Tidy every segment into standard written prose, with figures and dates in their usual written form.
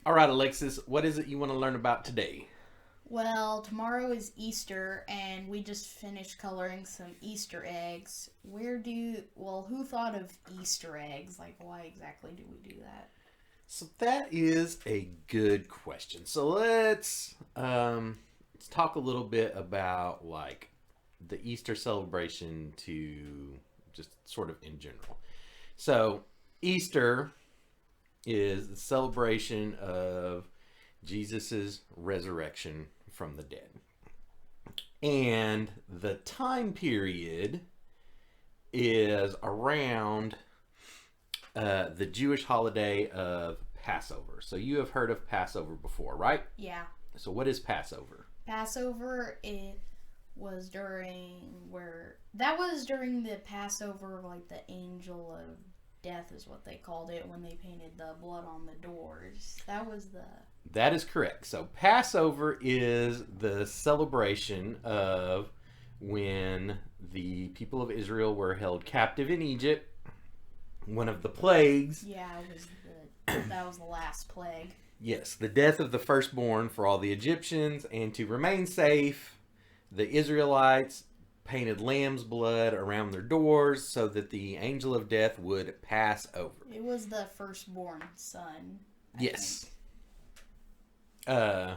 All right, Alexis, what is it you want to learn about today? Well, tomorrow is Easter, and we just finished coloring some Easter eggs. Who thought of Easter eggs? Like, why exactly do we do that? So that is a good question. So let's talk a little bit about like the Easter celebration to just sort of in general. So Easter is the celebration of Jesus's resurrection from the dead. And the time period is around the Jewish holiday of Passover. So you have heard of Passover before, right? Yeah, So what is Passover? Passover. It was during the Passover, like the angel of death is what they called it when they painted the blood on the doors. That was the That is correct. So Passover is the celebration of when the people of Israel were held captive in Egypt. One of the plagues, yeah, that was the last plague. yes, the death of the firstborn for all the Egyptians, and to remain safe, the Israelites painted lamb's blood around their doors so that the angel of death would pass over. It was the firstborn son, I Yes. think. Uh,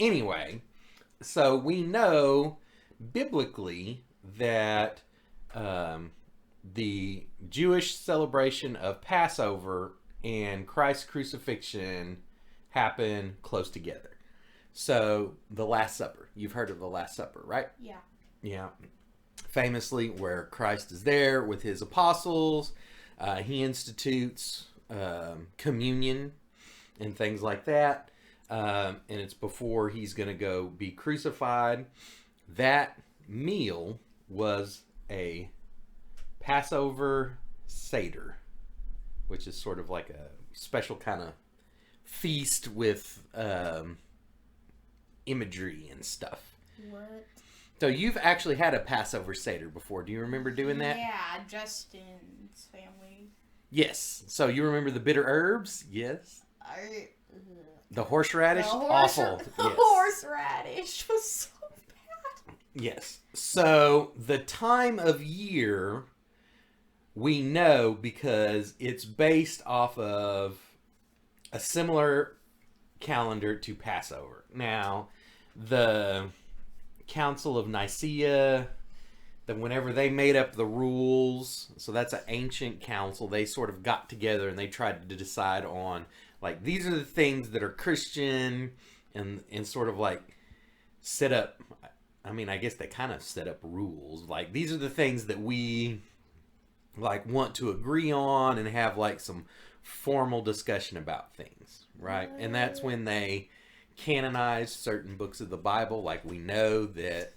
anyway, so we know biblically that um, the Jewish celebration of Passover and Christ's crucifixion happen close together. So the Last Supper, you've heard of the Last Supper, right? Yeah. Yeah. Famously, where Christ is there with his apostles, he institutes communion and things like that. And it's before he's going to go be crucified. That meal was a Passover Seder, which is sort of like a special kind of feast with imagery and stuff. What? So you've actually had a Passover Seder before. Do you remember doing that? Yeah, Justin's family. Yes. So you remember the bitter herbs? Yes. I, The horseradish? Awful. the Yes. horseradish was so bad. Yes. So the time of year we know because it's based off of a similar calendar to Passover. Now, the Council of Nicaea, that whenever they made up the rules, so that's an ancient council, they sort of got together and they tried to decide on like these are the things that are Christian and sort of like set up, I mean, I guess they kind of set up rules. Like these are the things that we like want to agree on and have like some formal discussion about things, right? And that's when they canonized certain books of the Bible. Like we know that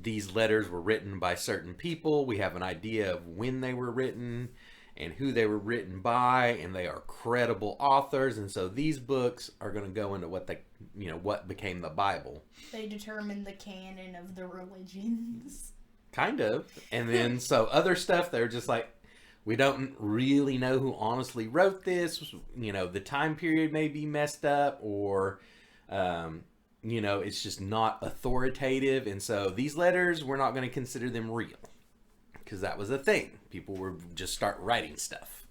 these letters were written by certain people. We have an idea of when they were written and who they were written by, and they are credible authors. And so these books are going to go into what what became the Bible. They determined the canon of the religions. Kind of. And then so other stuff they're just like we don't really know who honestly wrote this. The time period may be messed up or it's just not authoritative. And so these letters, we're not going to consider them real because that was a thing. People were just start writing stuff.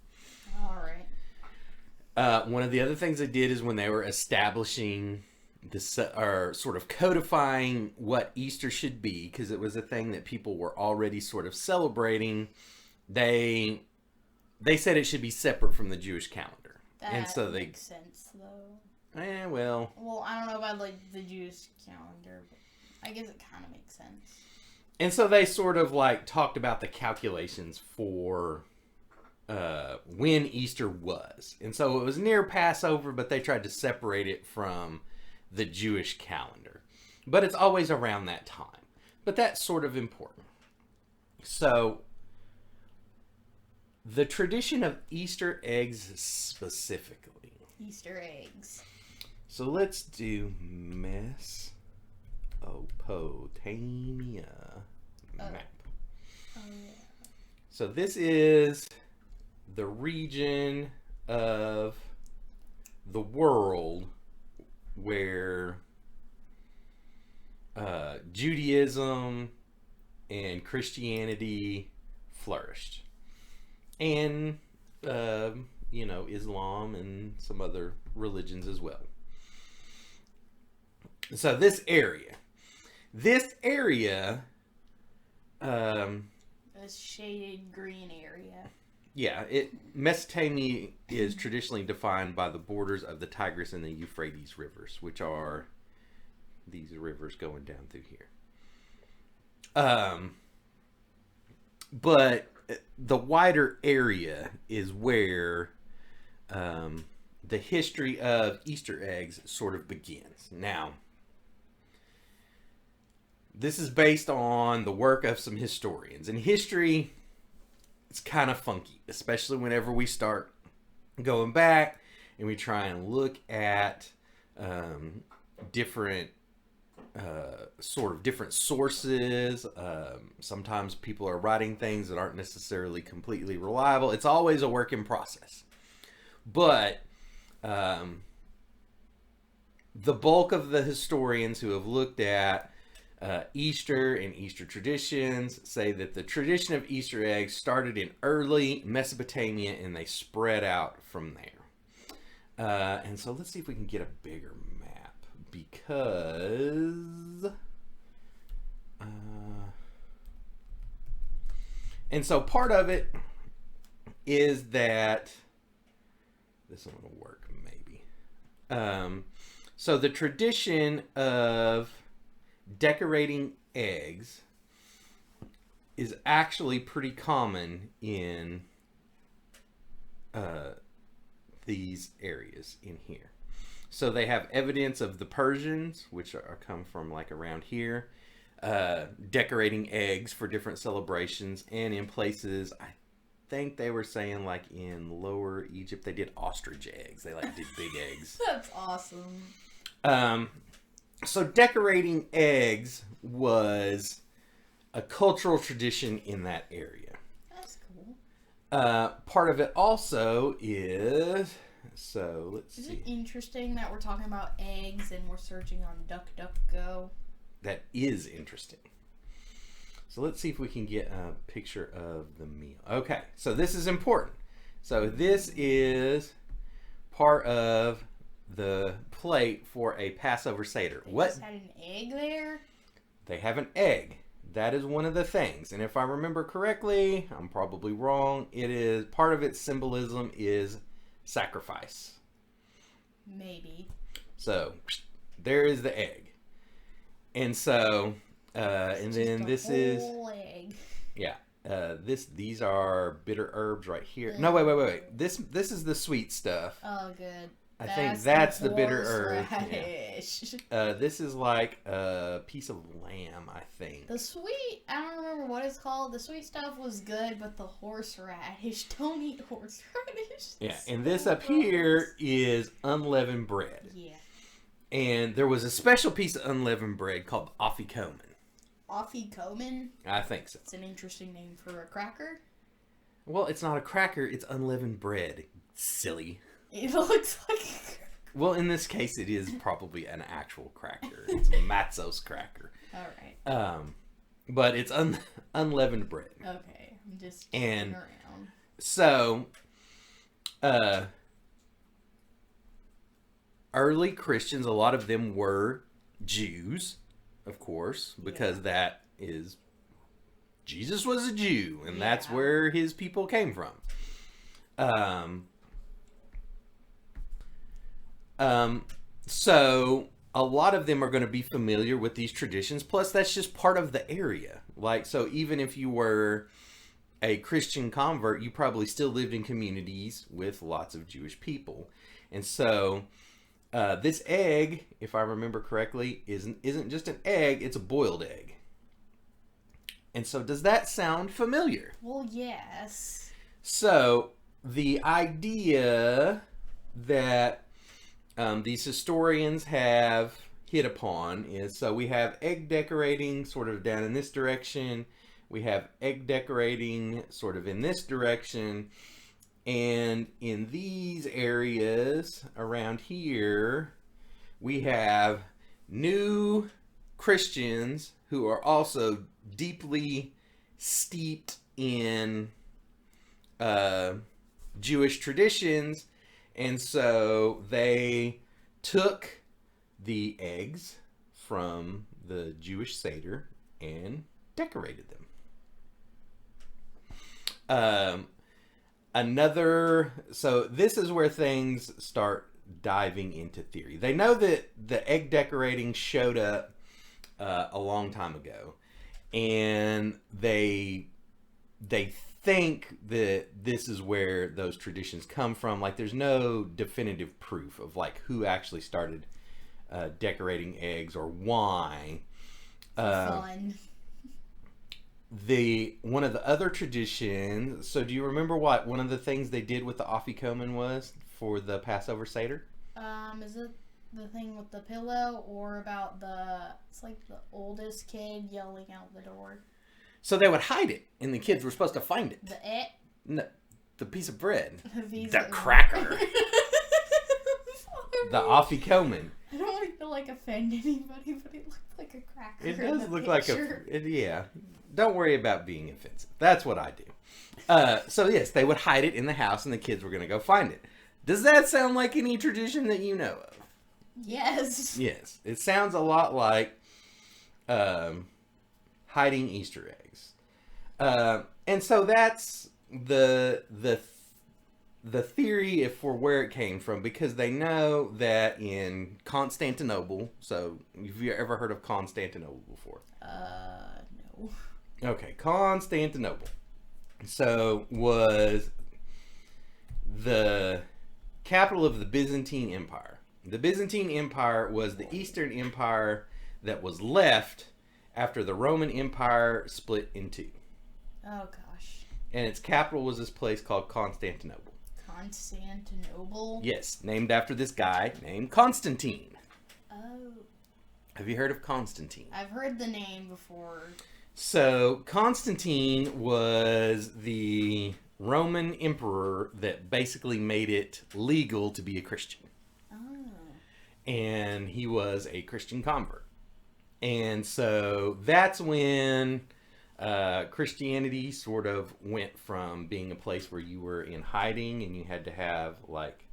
All right. One of the other things they did is when they were establishing this or sort of codifying what Easter should be, because it was a thing that people were already sort of celebrating. They said it should be separate from the Jewish calendar, That and so they makes sense, though. well, Well, I don't know about like the Jewish calendar, but I guess it kind of makes sense. and so they sort of like talked about the calculations for when Easter was, and so it was near Passover, but they tried to separate it from the Jewish calendar, but it's always around that time. But that's sort of important. So the tradition of Easter eggs specifically. Easter eggs. So let's do Mesopotamia map. Oh yeah. So this is the region of the world where Judaism and Christianity flourished, and Islam and some other religions as well. So this area, A shaded green area. yeah, Mesopotamia is traditionally defined by the borders of the Tigris and the Euphrates rivers, which are these rivers going down through here. But the wider area is where the history of Easter eggs sort of begins. Now, this is based on the work of some historians. And history, it's kind of funky, especially whenever we start going back and we try and look at different different sources. Sometimes people are writing things that aren't necessarily completely reliable. It's always a work in process. But the bulk of the historians who have looked at Easter and Easter traditions say that the tradition of Easter eggs started in early Mesopotamia and they spread out from there. And so let's see if we can get a bigger map, because and so part of it is that this one will work maybe. So the tradition of decorating eggs is actually pretty common in these areas in here. So they have evidence of the Persians, which come from like around here, decorating eggs for different celebrations, and in places, I think they were saying like in Lower Egypt, they did ostrich eggs. They like did big eggs. That's awesome. So decorating eggs was a cultural tradition in that area. That's cool. Part of it also is, so let's Is see. it interesting that we're talking about eggs and we're searching on DuckDuckGo? That is interesting. So let's see if we can get a picture of the meal. Okay, so this is important. So this is part of the plate for a Passover Seder. They What? just had an egg there? They have an egg. That is one of the things. And if I remember correctly, I'm probably wrong, it is part of its symbolism is sacrifice. Maybe. So there is the egg. And so and then this is egg. yeah. These are bitter herbs right here. No, wait. This is the sweet stuff. Oh, good. I think that's the bitter herb. Horseradish. Yeah. This is like a piece of lamb, I think. The sweet, I don't remember what it's called. The sweet stuff was good, but the horseradish, don't eat horseradish. Yeah, It's and so this up gross. here is unleavened bread. Yeah. And there was a special piece of unleavened bread called afikomen. Afikomen. I think so. It's an interesting name for a cracker. Well, it's not a cracker, it's unleavened bread. Silly. It looks like. Well, in this case, it is probably an actual cracker. It's a matzos cracker. All right. But it's unleavened bread. Okay. I'm just And- joking around. So, early Christians, a lot of them were Jews, of course, because that is, Jesus was a Jew, and that's Yeah. where his people came from. So a lot of them are going to be familiar with these traditions. Plus, that's just part of the area. Like, so even if you were a Christian convert, you probably still lived in communities with lots of Jewish people. And so this egg, if I remember correctly, isn't just an egg, it's a boiled egg. And so does that sound familiar? Well, yes. So the idea that these historians have hit upon is, so we have egg decorating sort of down in this direction, we have egg decorating sort of in this direction, And in these areas around here, we have new Christians who are also deeply steeped in Jewish traditions. And so they took the eggs from the Jewish Seder and decorated them. So this is where things start diving into theory. They know that the egg decorating showed up a long time ago, and they think that this is where those traditions come from. Like, there's no definitive proof of like who actually started decorating eggs or why. Fun. One of the other traditions. So, do you remember what one of the things they did with the afikomen was for the Passover Seder? Is it the thing with the pillow, or about it's like the oldest kid yelling out the door? So they would hide it, and the kids were supposed to find it. No, the piece of bread. The Cracker. The afikomen. I don't want to like offend anybody, but it looked like a cracker. It does look picture. like yeah. Don't worry about being offensive. That's what I do. So yes, they would hide it in the house, and the kids were going to go find it. Does that sound like any tradition that you know of? Yes. Yes, it sounds a lot like hiding Easter eggs, and so that's the theory for where it came from, because they know that in Constantinople. So, have you ever heard of Constantinople before? No. Okay, Constantinople. So was the capital of the Byzantine Empire. The Byzantine Empire was the Eastern Empire that was left after the Roman Empire split in two. Oh gosh. And its capital was this place called Constantinople. Constantinople? Yes, named after this guy named Constantine. Oh. Have you heard of Constantine? I've heard the name before. So, Constantine was the Roman emperor that basically made it legal to be a Christian. Oh. And he was a Christian convert. And so that's when Christianity sort of went from being a place where you were in hiding and you had to have like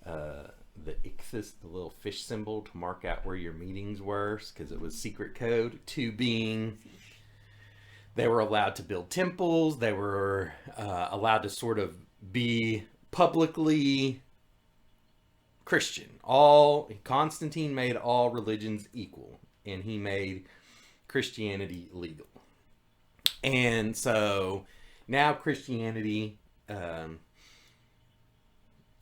the Ixis, the little fish symbol to mark out where your meetings were because it was secret code, to being they were allowed to build temples. They were allowed to sort of be publicly Christian. Constantine made all religions equal, and he made Christianity legal. And so now Christianity,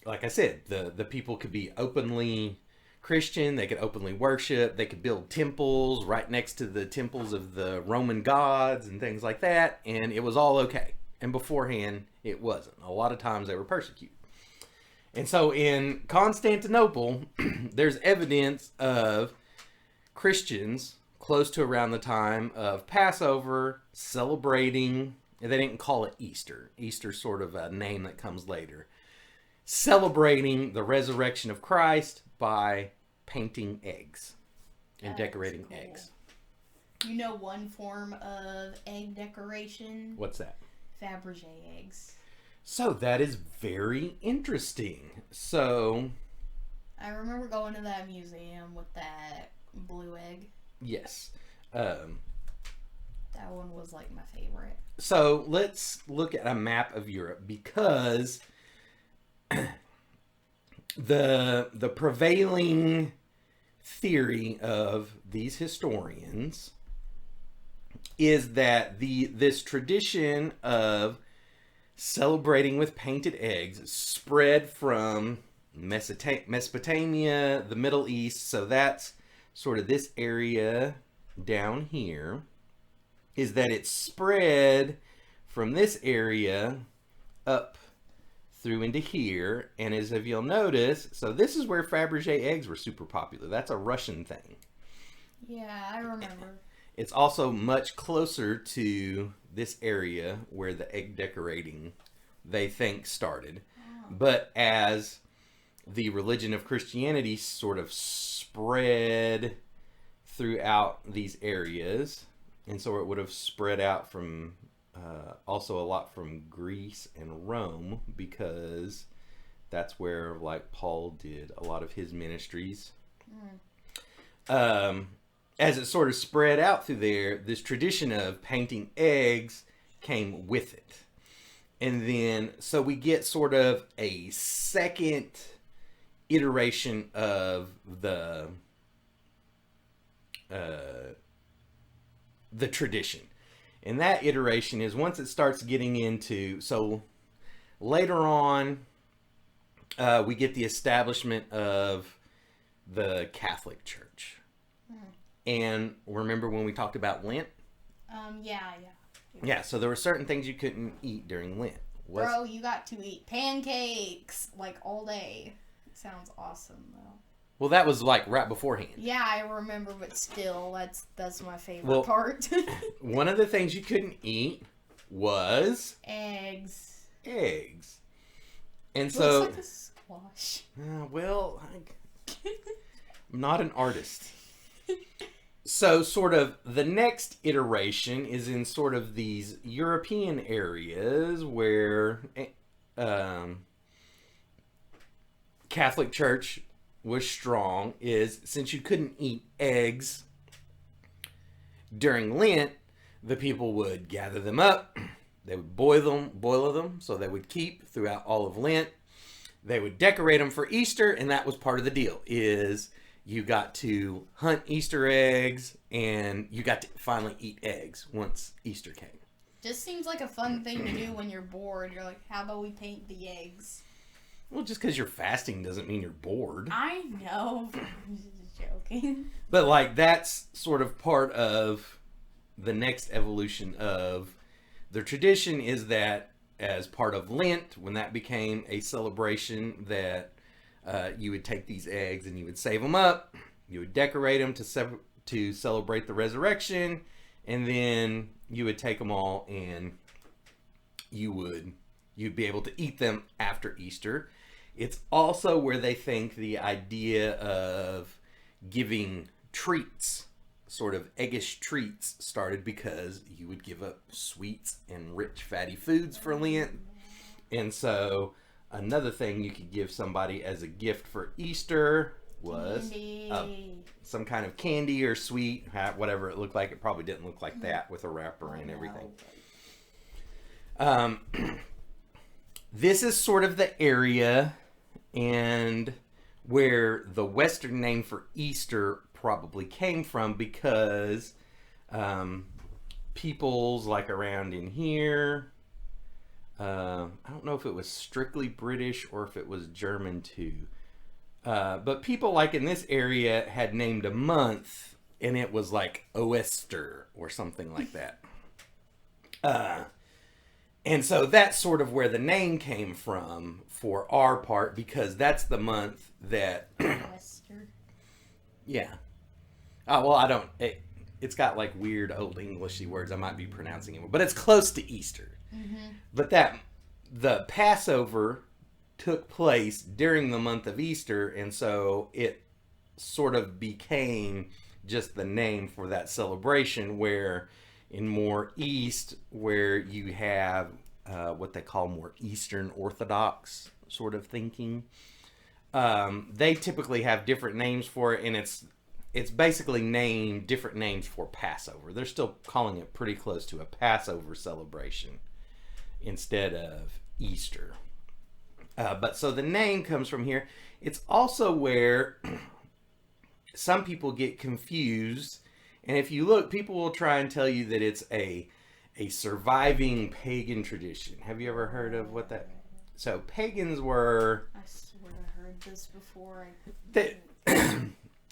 like I said, the people could be openly Christian. They could openly worship. They could build temples right next to the temples of the Roman gods and things like that. And it was all okay. And beforehand, it wasn't. A lot of times they were persecuted. And so in Constantinople, there's evidence of Christians close to around the time of Passover celebrating. They didn't call it Easter. Easter's sort of a name that comes later. Celebrating the resurrection of Christ by painting eggs and decorating eggs. You know one form of egg decoration? What's that? Fabergé eggs. So that is very interesting. So I remember going to that museum with that blue egg. Yes. That one was like my favorite. So let's look at a map of Europe, because the prevailing theory of these historians is that this tradition of celebrating with painted eggs spread from Mesopotamia, the Middle East. So that's sort of this area down here, is that it spread from this area up through into here. And as if you'll notice, so this is where Fabergé eggs were super popular. That's a Russian thing. Yeah, I remember. It's also much closer to this area where the egg decorating, they think, started. But as the religion of Christianity sort of spread throughout these areas, and so it would have spread out from also a lot from Greece and Rome, because that's where, like, Paul did a lot of his ministries. As it sort of spread out through there, this tradition of painting eggs came with it. And then, so we get sort of a second iteration of the tradition. And that iteration is once it starts getting into, so later on, we get the establishment of the Catholic Church. And remember when we talked about Lent? Yeah, so there were certain things you couldn't eat during Lent. Bro, you got to eat pancakes, like, all day. It sounds awesome, though. Well, that was, like, right beforehand. Yeah, I remember, but still, that's my favorite part. One of the things you couldn't eat was... Eggs. And so... Looks like a squash. Well, I'm not an artist. So sort of the next iteration is in sort of these European areas where Catholic Church was strong, is since you couldn't eat eggs during Lent, the people would gather them up, they would boil them so they would keep throughout all of Lent. They would decorate them for Easter, and that was part of the deal, is you got to hunt Easter eggs, and you got to finally eat eggs once Easter came. Just seems like a fun thing to do when you're bored. You're like, how about we paint the eggs? Well, just because you're fasting doesn't mean you're bored. I know. I'm just joking. But, like, that's sort of part of the next evolution of the tradition, is that as part of Lent, when that became a celebration, that you would take these eggs and you would save them up, you would decorate them to celebrate the resurrection, and then you would take them all and you'd be able to eat them after Easter. It's also where they think the idea of giving treats, sort of eggish treats, started, because you would give up sweets and rich fatty foods for Lent. And so another thing you could give somebody as a gift for Easter was some kind of candy or sweet, whatever it looked like. It probably didn't look like that with a wrapper and everything. This is sort of the area and where the Western name for Easter probably came from, because peoples like around in here, I don't know if it was strictly British or if it was German too, but people like in this area had named a month, and it was like Oester or something like that. And so that's sort of where the name came from for our part, because that's the month that... Oester. Yeah. Oh, well, I don't... It's got like weird old Englishy words. I might be pronouncing it, but it's close to Easter. Mm-hmm. But the Passover took place during the month of Easter, and so it sort of became just the name for that celebration, where in more East, where you have what they call more Eastern Orthodox sort of thinking, they typically have different names for it, and it's basically different names for Passover. They're still calling it pretty close to a Passover celebration instead of Easter. But so the name comes from here. It's also where some people get confused. And if you look, people will try and tell you that it's a surviving pagan tradition. Have you ever heard of what that... So pagans were... I swear I heard this before.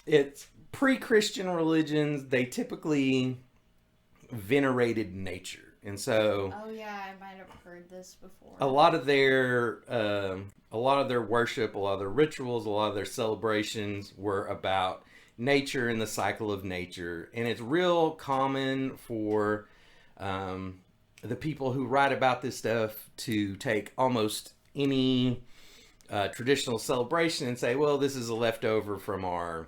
It's pre-Christian religions. They typically venerated nature. And so... Oh yeah, I might have heard this before. A lot of their worship, a lot of their rituals, a lot of their celebrations were about nature and the cycle of nature. And it's real common for the people who write about this stuff to take almost any traditional celebration and say, well, this is a leftover from our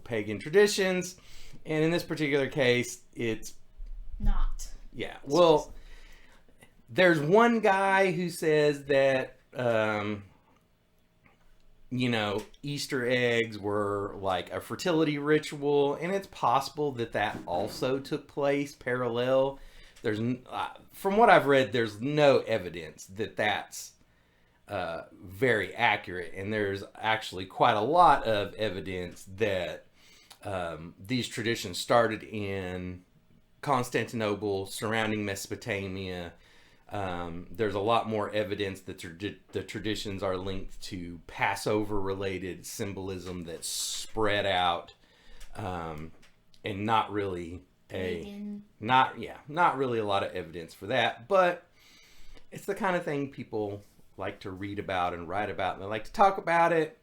pagan traditions. And in this particular case, it's not. Yeah. Well, there's one guy who says that Easter eggs were like a fertility ritual, and it's possible that that also took place parallel. There's from what I've read, there's no evidence that that's very accurate, and there's actually quite a lot of evidence that these traditions started in Constantinople, surrounding Mesopotamia. There's a lot more evidence that the traditions are linked to Passover-related symbolism that's spread out, and not really not really a lot of evidence for that. But it's the kind of thing people like to read about and write about, and they like to talk about it.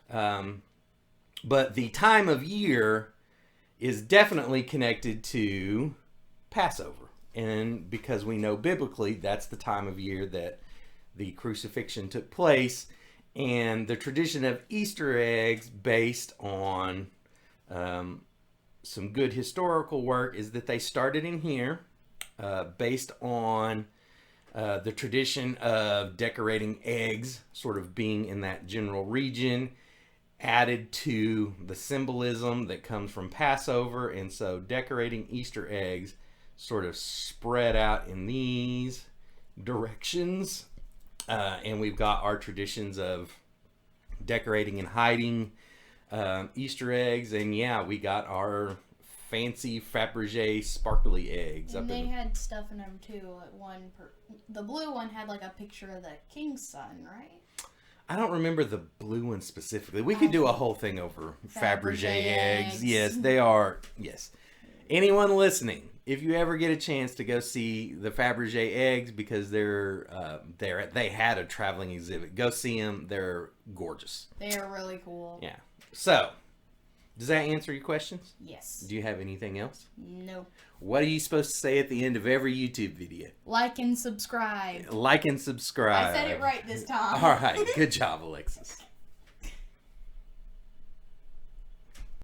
But the time of year is definitely connected to Passover. And because we know biblically that's the time of year that the crucifixion took place, and the tradition of Easter eggs, based on some good historical work, is that they started in here, based on the tradition of decorating eggs sort of being in that general region, added to the symbolism that comes from Passover. And so decorating Easter eggs sort of spread out in these directions, and we've got our traditions of decorating and hiding Easter eggs, and we got our fancy Fabergé sparkly eggs. And they had stuff in them too. The blue one had like a picture of the king's son, right? I don't remember the blue one specifically. We could do a whole thing over Fabergé eggs. Yes, they are. Yes. Anyone listening, if you ever get a chance to go see the Fabergé eggs, because they had a traveling exhibit, go see them. They're gorgeous. They are really cool. Yeah. So, does that answer your questions? Yes. Do you have anything else? No. What are you supposed to say at the end of every YouTube video? Like and subscribe. Like and subscribe. I said it right this time. All right. Good job, Alexis.